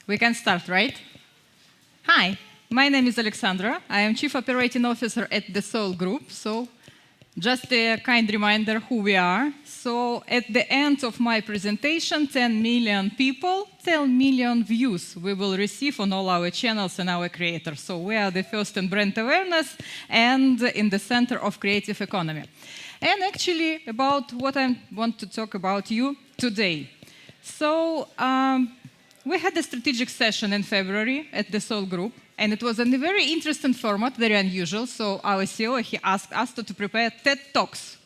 We can start, right? Hi, my name is Alexandra. I am Chief Operating Officer at the Soul Group. So, just a kind reminder who we are. So, at the end of my presentation, 10 million people, 10 million views we will receive on all our channels and our creators. So, we are the first in brand awareness and in the center of creative economy. And actually, about what I want to talk about you today. So, we had a strategic session in February at the Soul Group, and it was a very interesting format, very unusual. So our CEO, he asked us to prepare TED Talks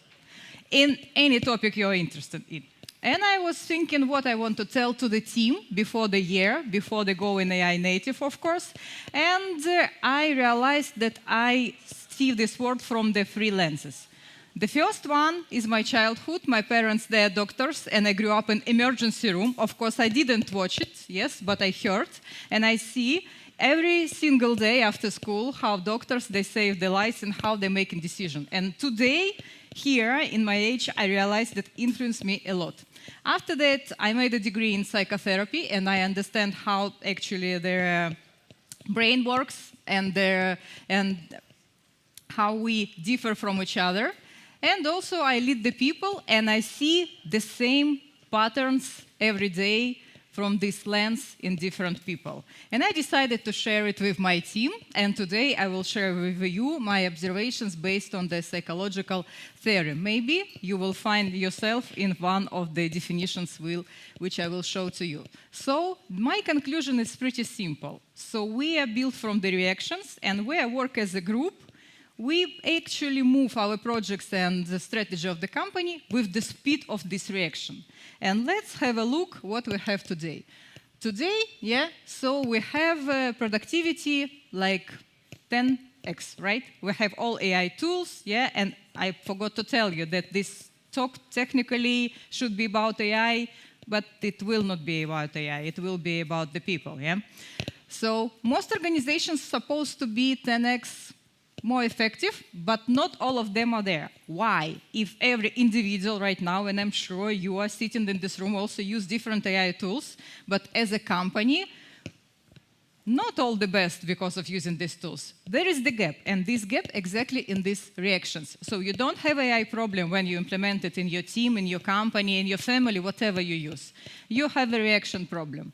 in any topic you're interested in. And I was thinking what I want to tell to the team before the year, before they go in AI native, of course. And I realized that I see this world from the three lenses. The first one is my childhood. My parents, they are doctors, and I grew up in emergency room. Of course, I didn't watch it, yes, but I heard. And I see every single day after school how doctors, they save their lives and how they're making decisions. And today, here, in my age, I realized that influenced me a lot. After that, I made a degree in psychotherapy, and I understand how actually their brain works and how we differ from each other. And also I lead the people and I see the same patterns every day from this lens in different people. And I decided to share it with my team. And today I will share with you my observations based on the psychological theory. Maybe you will find yourself in one of the definitions which I will show to you. So my conclusion is pretty simple. So we are built from the reactions and we work as a group. We actually move our projects and the strategy of the company with the speed of this reaction. And let's have a look what we have today. Today, so we have productivity like 10x, right? We have all AI tools, and I forgot to tell you that this talk technically should be about AI, but it will not be about AI, it will be about the people, So most organizations supposed to be 10x more effective, but not all of them are there. Why? If every individual right now, and I'm sure you are sitting in this room, also use different AI tools, but as a company, not all the best because of using these tools. There is the gap, and this gap exactly in these reactions. So you don't have AI problem when you implement it in your team, in your company, in your family, whatever you use. You have a reaction problem.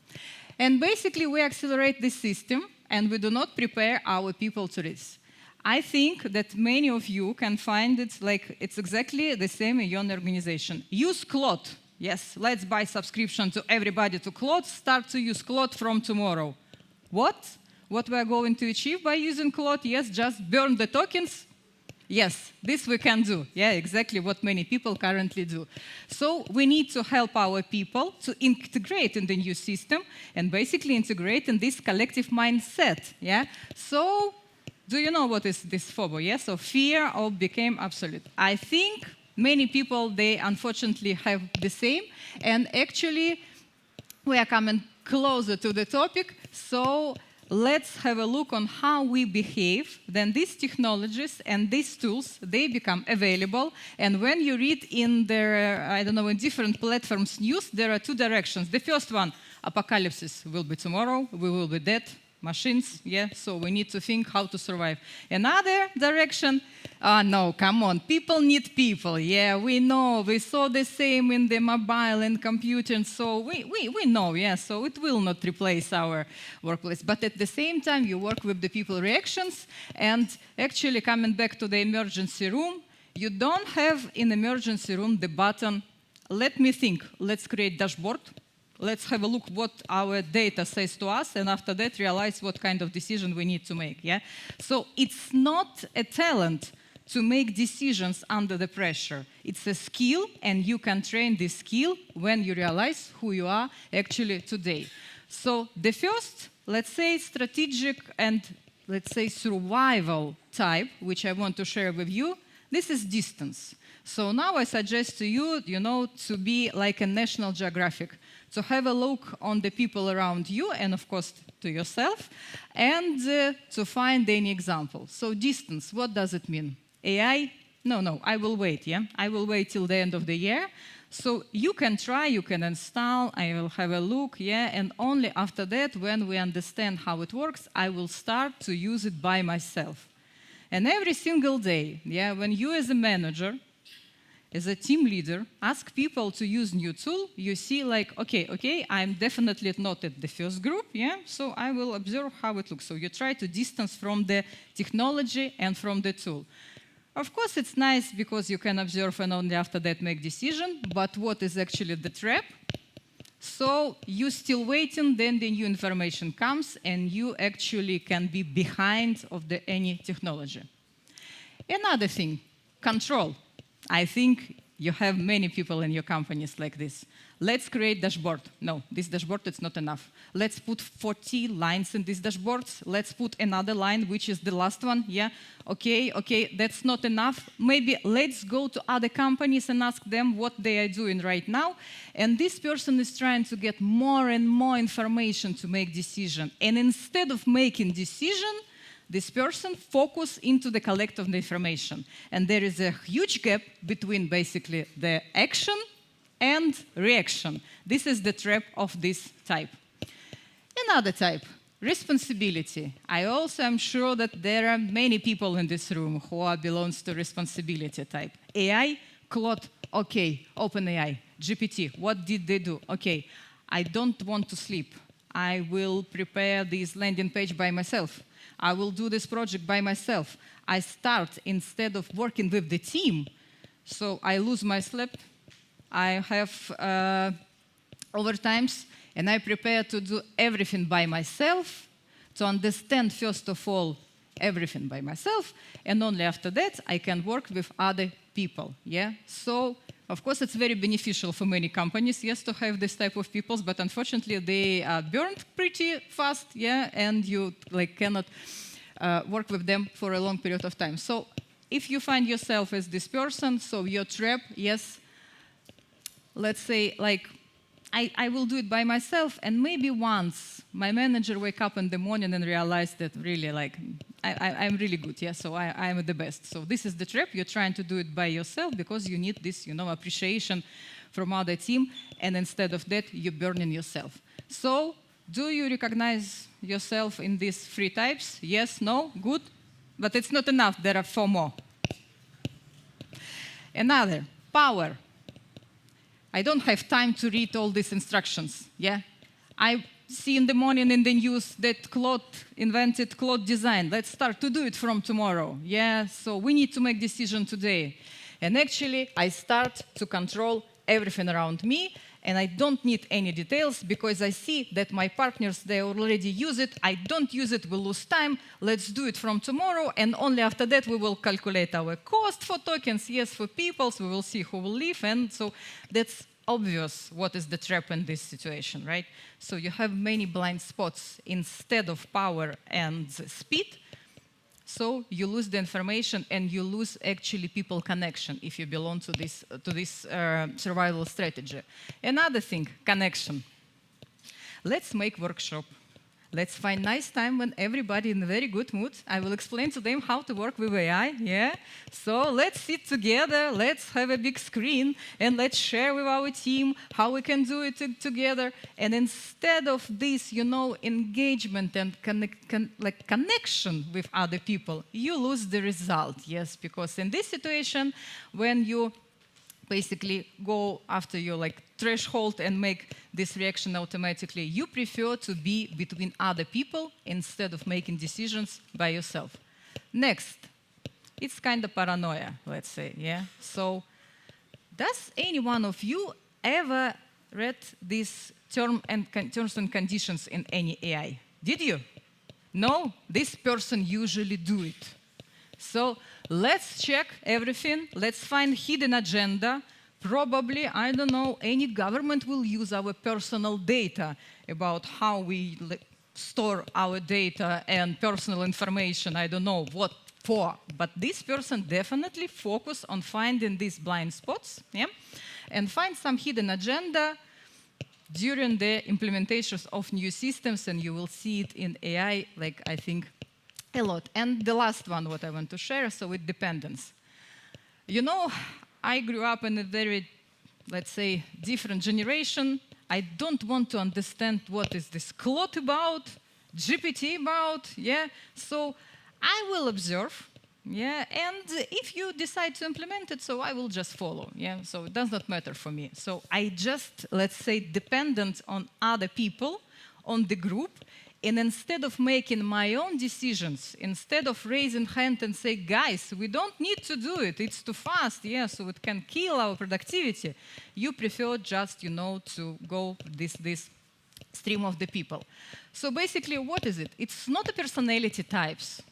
And basically, we accelerate this system, and we do not prepare our people to this. I think that many of you can find it like it's exactly the same in your organization. Use Claude. Yes, let's buy subscription to everybody to Claude. Start to use Claude from tomorrow. What? What we are going to achieve by using Claude? Yes, just burn the tokens. Yes, this we can do. Exactly what many people currently do. So we need to help our people to integrate in the new system and basically integrate in this collective mindset. So do you know what is this FOBO? So fear of became absolute. I think many people, they unfortunately have the same. And actually, we are coming closer to the topic. So let's have a look on how we behave. Then these technologies and these tools, they become available. And when you read in their, in different platforms news, there are two directions. The first one, apocalypse will be tomorrow, we will be dead. Machines, so we need to think how to survive. Another direction, no, come on, people need people, we know, we saw the same in the mobile and computing, so we know, so it will not replace our workplace. But at the same time, you work with the people reactions, and actually coming back to the emergency room, you don't have in emergency room the button, let me think, let's create dashboard. Let's have a look what our data says to us, and after that, realize what kind of decision we need to make, So it's not a talent to make decisions under the pressure. It's a skill, and you can train this skill when you realize who you are actually today. So the first, let's say, strategic and, let's say, survival type, which I want to share with you, this is distance. So now I suggest to you, to be like a National Geographic, to have a look on the people around you and, of course, to yourself, and to find any example. So distance, what does it mean? AI? No, I will wait, I will wait till the end of the year. So you can try, you can install, I will have a look, yeah, and only after that, when we understand how it works, I will start to use it by myself. And every single day, yeah, when you as a manager, as a team leader, ask people to use new tool, you see like, okay, I'm definitely not at the first group, yeah, so I will observe how it looks. So you try to distance from the technology and from the tool. Of course, it's nice because you can observe and only after that make decision, but what is actually the trap? So you still waiting, then the new information comes and you actually can be behind of any technology. Another thing, control. I think you have many people in your companies like this. Let's create dashboard. No, this dashboard is not enough. Let's put 40 lines in this dashboard. Let's put another line, which is the last one. Yeah, okay, that's not enough. Maybe let's go to other companies and ask them what they are doing right now. And this person is trying to get more and more information to make decision. And instead of making decision, this person focus into the collect of the information. And there is a huge gap between basically the action and reaction. This is the trap of this type. Another type, responsibility. I also am sure that there are many people in this room who belongs to responsibility type. AI, Claude, okay, OpenAI, GPT, what did they do? Okay, I don't want to sleep. I will prepare this landing page by myself. I will do this project by myself. I start instead of working with the team, so I lose my sleep. I have overtimes, and I prepare to do everything by myself, to understand, first of all, everything by myself, and only after that, I can work with other people, yeah? So, of course, it's very beneficial for many companies, yes, to have this type of people, but unfortunately, they are burned pretty fast, yeah, and you cannot work with them for a long period of time. So, if you find yourself as this person, so your trap, yes, let's say, I will do it by myself, and maybe once my manager wake up in the morning and realize that really, I'm really good, yeah, so I'm the best. So this is the trap. You're trying to do it by yourself because you need this, appreciation from other team, and instead of that, you're burning yourself. So do you recognize yourself in these 3 types? Yes, no, good, but it's not enough. There are 4 more. Another, power. I don't have time to read all these instructions, yeah? I see in the morning in the news that Claude invented Claude design. Let's start to do it from tomorrow, yeah? So we need to make decision today. And actually, I start to control everything around me, and I don't need any details because I see that my partners, they already use it. I don't use it, we'll lose time. Let's do it from tomorrow, and only after that we will calculate our cost for tokens, yes, for people, so we will see who will leave, and so that's obvious what is the trap in this situation, right? So you have many blind spots instead of power and speed. So you lose the information and you lose actually people connection if you belong to this survival strategy. Another thing, connection. Let's make workshop. Let's find nice time when everybody in a very good mood. I will explain to them how to work with AI, yeah? So let's sit together, let's have a big screen, and let's share with our team how we can do it together. And instead of this, engagement and connection with other people, you lose the result, yes? Because in this situation, when you basically go after your threshold and make this reaction automatically, you prefer to be between other people instead of making decisions by yourself. Next, it's kind of paranoia, let's say, yeah? So, does any one of you ever read this terms and conditions in any AI? Did you? No? This person usually do it. So let's check everything. Let's find hidden agenda. Probably, I don't know, any government will use our personal data about how we store our data and personal information. I don't know what for. But this person definitely focus on finding these blind spots, yeah? And find some hidden agenda during the implementations of new systems, and you will see it in AI, I think, a lot. And the last one, what I want to share, so with dependence. I grew up in a very let's say, different generation. I don't want to understand what is this Claude about, GPT about, yeah? So I will observe, yeah? And if you decide to implement it, so I will just follow, yeah? So it does not matter for me. So I just, let's say, dependent on other people, on the group, and instead of making my own decisions, instead of raising hand and say, guys, we don't need to do it, it's too fast, yeah, so it can kill our productivity, you prefer just, to go this stream of the people. So basically, what is it? It's not a personality types.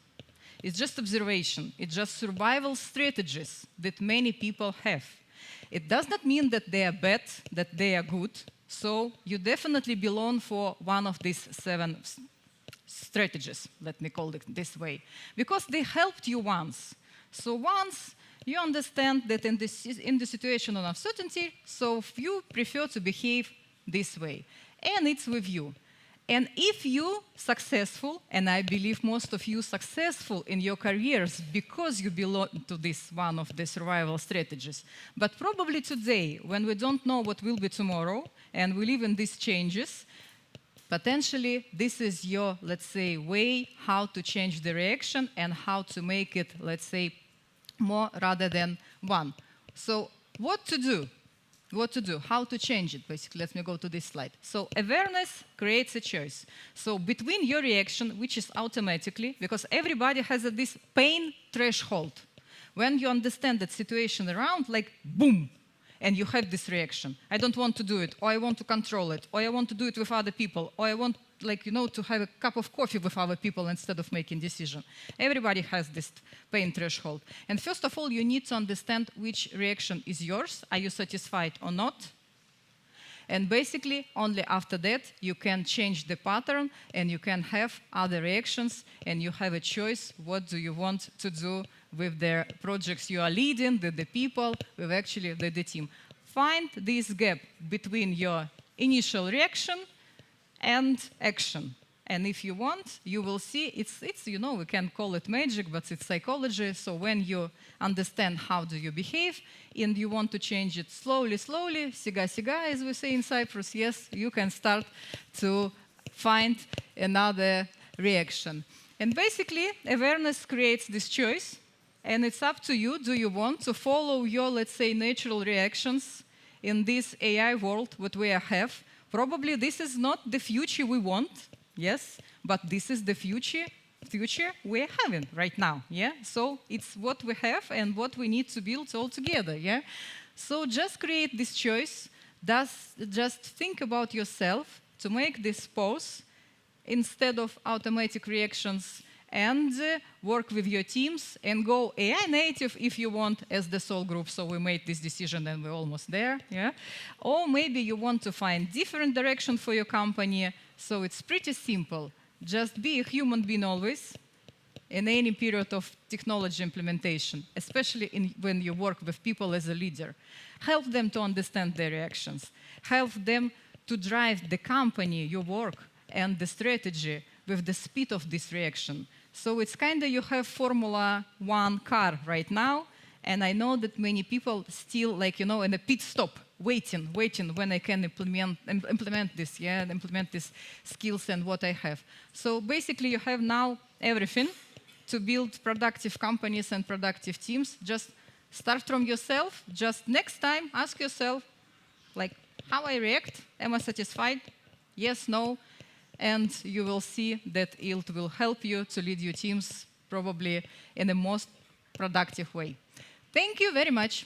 It's just observation. It's just survival strategies that many people have. It does not mean that they are bad, that they are good. So you definitely belong for one of these 7 strategies, let me call it this way, because they helped you once. So once you understand that in the situation of uncertainty, so you prefer to behave this way, and it's with you. And if you successful, and I believe most of you successful in your careers because you belong to this one of the survival strategies, but probably today, when we don't know what will be tomorrow, and we live in these changes, potentially this is your, let's say, way how to change the reaction and how to make it, let's say, more rather than one. So what to do? What to do, how to change it, basically. Let me go to this slide. So awareness creates a choice. So between your reaction, which is automatically, because everybody has this pain threshold. When you understand that situation around, like boom, and you have this reaction. I don't want to do it, or I want to control it, or I want to do it with other people, or I want, to have a cup of coffee with other people instead of making decision. Everybody has this pain threshold. And first of all, you need to understand which reaction is yours. Are you satisfied or not? And basically, only after that, you can change the pattern and you can have other reactions and you have a choice. What do you want to do with the projects you are leading, with the people, with actually the team? Find this gap between your initial reaction and action. And if you want, you will see, it's we can call it magic, but it's psychology. So when you understand how do you behave and you want to change it slowly, siga, as we say in Cyprus, yes, you can start to find another reaction. And basically, awareness creates this choice, and it's up to you. Do you want to follow your, let's say, natural reactions in this AI world, what we have? Probably this is not the future we want, yes, but this is the future we're having right now, yeah? So it's what we have and what we need to build all together, yeah? So just create this choice, just think about yourself to make this pause instead of automatic reactions and work with your teams and go AI native if you want as the sole group. So we made this decision and we're almost there, yeah? Or maybe you want to find different direction for your company. So it's pretty simple. Just be a human being always in any period of technology implementation, especially when you work with people as a leader. Help them to understand their reactions. Help them to drive the company, your work, and the strategy with the speed of this reaction. So it's kind of you have Formula 1 car right now, and I know that many people still in a pit stop, waiting when I can implement this, yeah, and implement these skills and what I have. So basically you have now everything to build productive companies and productive teams. Just start from yourself. Just next time ask yourself, how I react? Am I satisfied? Yes, no. And you will see that it will help you to lead your teams probably in the most productive way. Thank you very much.